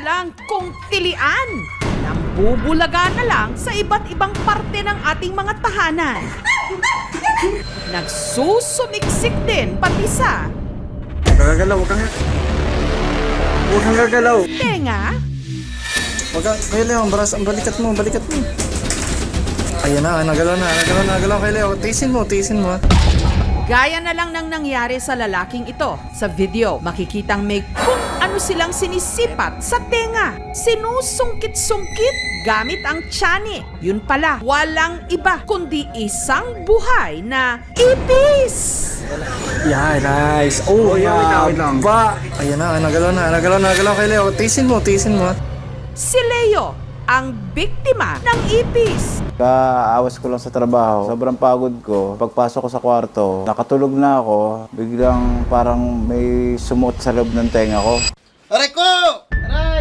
lang kung tilian. Nambubulaga na lang sa iba't ibang parte ng ating mga tahanan. Nagsusumiksik din pati sa Huwag kang gagalaw, huwag kang gagalaw. tenga, Huwag kang, kaya Leo, ang balikat mo. Ayan na, nagalaw kay Leo. Tiisin mo. gaya na lang ng nangyari sa lalaking ito. Sa video, makikitang may kung ano silang sinisipat sa tenga. Sinusungkit-sungkit gamit ang tiyan. Yun pala, walang iba kundi isang buhay na ipis. Yeah, nice. Oh, wait lang. Ayan na, nagalaw kay Leo. Tiisin mo. Si Leo, ang biktima ng ipis. Kaawas ko lang sa trabaho. Sobrang pagod ko. Pagpasok ko sa kwarto, nakatulog na ako. Biglang parang may sumuot sa loob ng tenga ko. Aray ko!